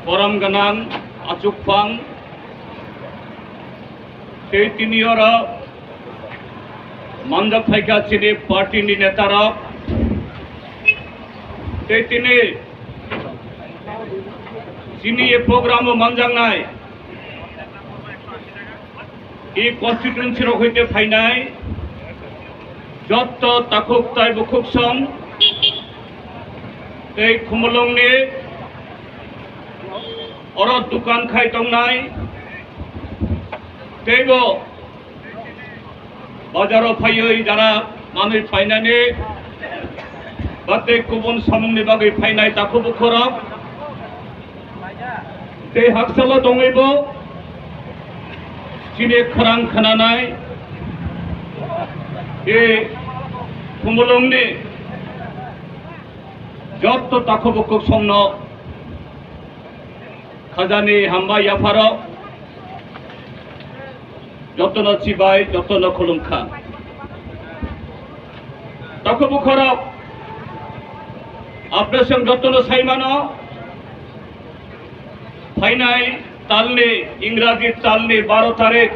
Orang ganang acukpang Tiniora Mandak Haika Chini Party ni Netara Tini Chini ye program manjang nai এই কনস্টিটিউয়েন্সির হইতে ফাইনাই যত তাকুক তাই বুকুক song এই খুমলংনি or দোকান খাই তংনাই তেব বাজারও ফাইयै যারা মানুষ ফাইনানি বাদে গুবুন সামংनि বাগै ফাইনাय তাকু বুखरक ते हाकसाला दङैब चिने खरां खोनानाय ए खुमलंनि जत ताकु बुकुक संनो खाजानि हामबा याफार जतन चिबाय जतन खुलुमखा ताकु बुखरक आपरेशन जतन साइमानो फाइनाय तालनि इंराजी तालनि 12 तारिख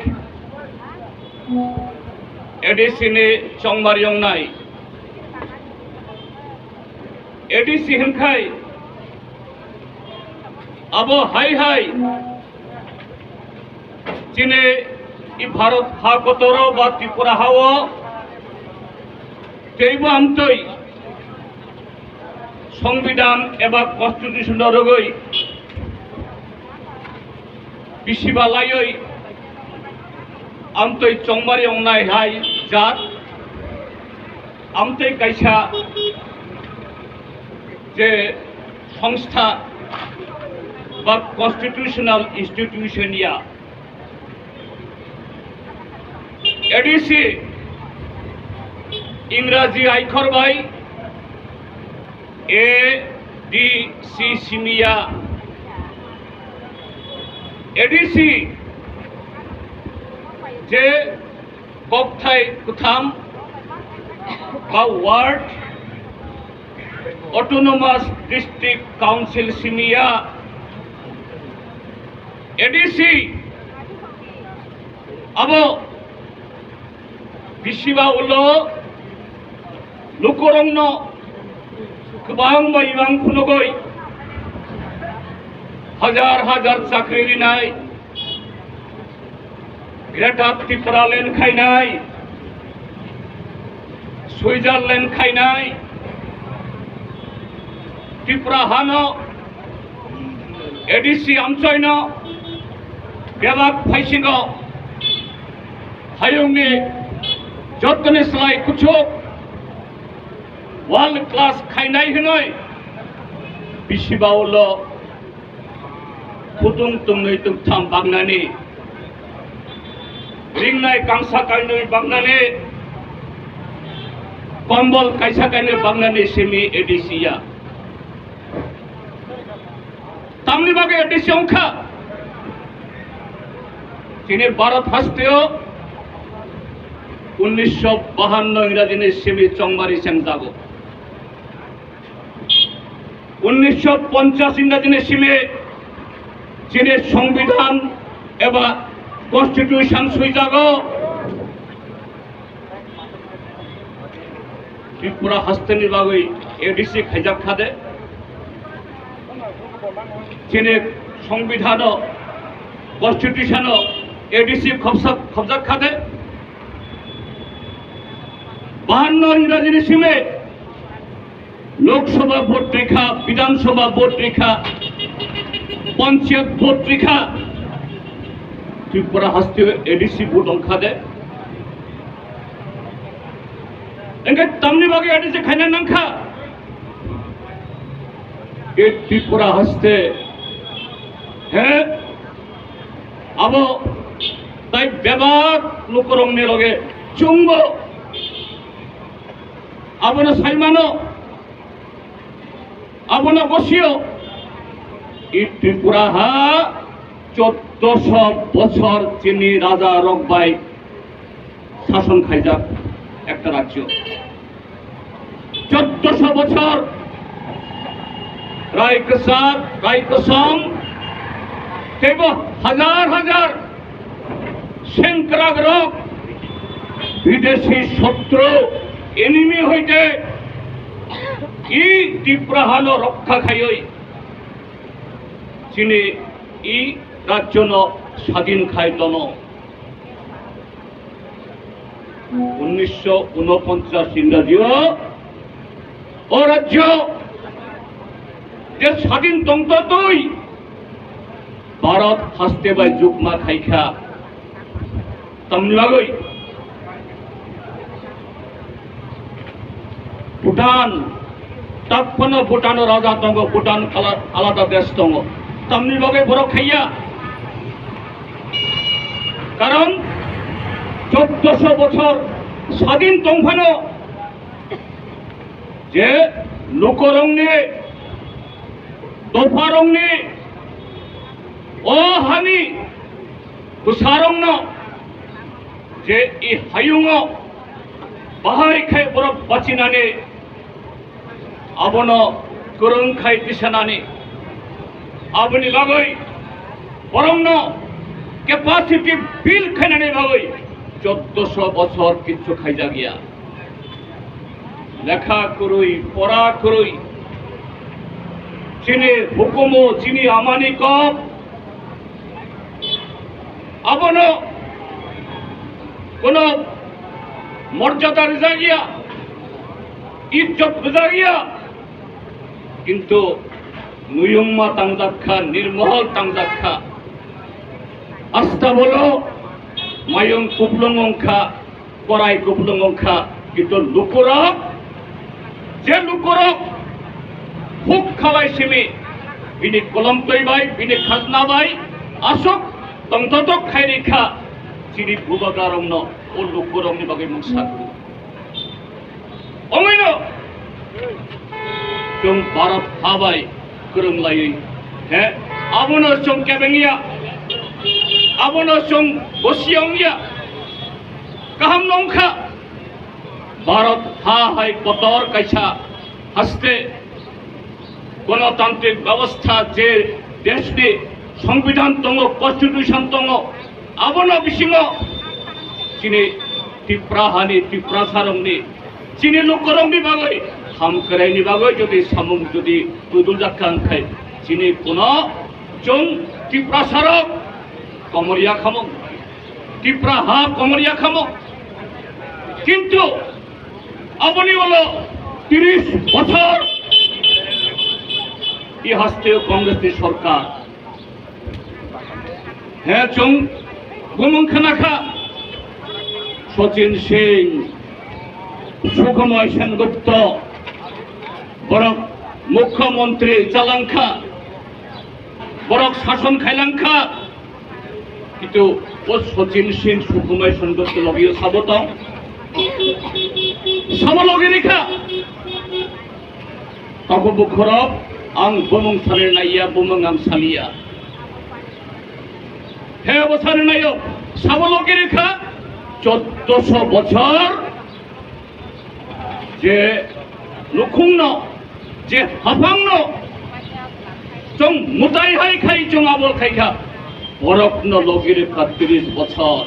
एडिसिनि चंबारियंनाय एडिसि हिंखाय अब हाई हाई चीने इ भारत हा कतरो बा त्रिपुरा हाव तेब आमतै संविधान एबा कन्स्टिट्यूशन रगै बिसिबालायै आमतै चंबारि अंनाय हाय जात आमतै कायसा जे संस्था बा कन्स्टिट्यूशनल इंस्टीट्यूशन या एडिसि इंराजी आयकर बाय ए डी सी सिमिया एडिसि जे कक्थाय कुथाम बा वार्ड ऑटोनोमस डिस्ट्रिक्ट काउंसिल सिमिया एडिसि अब बिसिबा उलो लुकरंनो गोबां बायबां फुनगै हजार हजार चाकरि लिनाय ग्रेटर त्रिपुरा लैंड खायनाय सुइजारलैंड खायनाय त्रिपुरा हानो एडिसि आमचयनो बेबाक फाइसिंगो हायुंनि जतने सलाय कुछुक वर्ल्ड क्लास खायनाय हनय बिसिबावल खुदुं तुंगै तुंथाम बांनानै रिंनाय कांसा कायनै बांनानै कम्बल कायसा कायनै बांनानै सेमि एडिसिया तामनि बागै एडिसि अंखा তিনি ভারত হাসতেও 1952 ইংরাজিনে সেমি চংমারি সেমদাগ 1950 ইংরাজিনে সিমে চীনের সংবিধান এবং কনস্টিটিউশন সুইজাগ ত্রিপুরা হাসতেনি বাগৈ এডিসি খাইজাক খাদে চীনে সংবিধান কনস্টিটিউশন এডিসি খবজা খাতে 52 ইংরাজি রেশিমে লোকসভা ভোট রেখা, বিধানসভা ভোট রেখা, পঞ্চায়েত ভোট রেখা ত্রিপুরা হস্তে এডিসি ভোট অঙ্কা দেয় এনকে তামনি বাগে এডিসি খাইনা নাংখা এ ত্রিপুরা হস্তে হ্যাঁ আবো তাই ব্যবহার লোকরংনে লগে চুম্ব আবনা সাইমানো আবনা বসিও এই ত্রিপুরা হা 1400 বছর চিনি রাজা রকবাই শাসন খাইজাক একটা রাজ্য 1400 বছর রায়কৃষণ কেব হাজার হাজার সেঙ্করাগ্রক বিদেশি শত্রু এনিমি হইতে ই ত্রিপুরাহানো রক্ষা খাইই চীনে ই রাজ্য স্বাধীন খাইতন 1949 ইংরাজীয় ও রাজ্য যে স্বাধীন তন্ত্র তুই ভারত হাসতে বাই যুগমা খাইখা তমলাগই ভুটান তখন ভুটান রাজা দङ ভুটান আলাদা দেশ দङ তমনি লগে বড় খাইয়া কারণ 1400 বছর স্বাধীন তংফানো যে লোকরংনে দফারংনে ও হানি কুসারংন যে ই হায়ুং বাহাই খাই বড় বাচিনানে আবন করং খাই দিশানানে আবনি বাগৈ বরংন ক্যাপাসিটি বিল খাইনানে বাগৈ 1400 বছর কিছু খাইজা গিয়া লেখা করুই পড়া করুই চীনে হুকুম চিনি আমানি কপ আবন কোন মর্যাদা রেজা গিয়া ইজ্জত রেজা গিয়া কিন্তু নুয়ুম্মা তাংজাক্ষা নির্মহল তাংজাক্ষা আস্থা বলো মায়ং কুপলংখা করাই কুপলংখা কিন্তু লুকুরক যে লুকুরক খুব খাওয়াই সিমি বিনি কলম তৈবাই বিনি খাজনা বাই আসক তংতত খাই রেখা চিনি ভূবাগারং ও লুকুরংনি বাগে মুসা অমিন जों भारत हाबाय गोरोंलायै हे आबनो जों केबेंगिया आबनो जों बसियावनिया गाहाम नंखा भारत हा हाय कतर कायसा हस्ते गणतांत्रिक व्यवस्था जे देशनि संविधान दङ कन्स्टिट्यूशन दङ आबनो बिसिङाव चिनि टिप्राहानि टिप्रासारंनि चिनि लोकरंनि बागै हामखरायनि बागै जुदि सामुं जुदि दुदुलजाखां खाय चिनि कोन जों टिप्रासारक कमरिया खामो टिप्रा हा कमरिया खामो किन्तु अपनी बोलो 30 বছর ই হাস্তে কংগ্রেসের সরকার হ্যাঁ চং গুমংখানাখা সচিন সিং সুখময় সেনগুপ্ত বরং মুখ্যমন্ত্রী চালাংখা বরং শাসন খাইলাংখা কিন্তু ও সচিন সিং সুখময় সেনগুপ্ত লগিও সাবত সাবলগে রেখা তাকে বুখরব आं बुमुं सारे नाइया बुमुं आं सालिया हे बसारे नायो साबलगे रेखा 1400 বছর जे लुखुंग जे हाफांग जों मुताय हाय खाई जों आबल खाइखा बरफ न लगे रेखा 30 বছর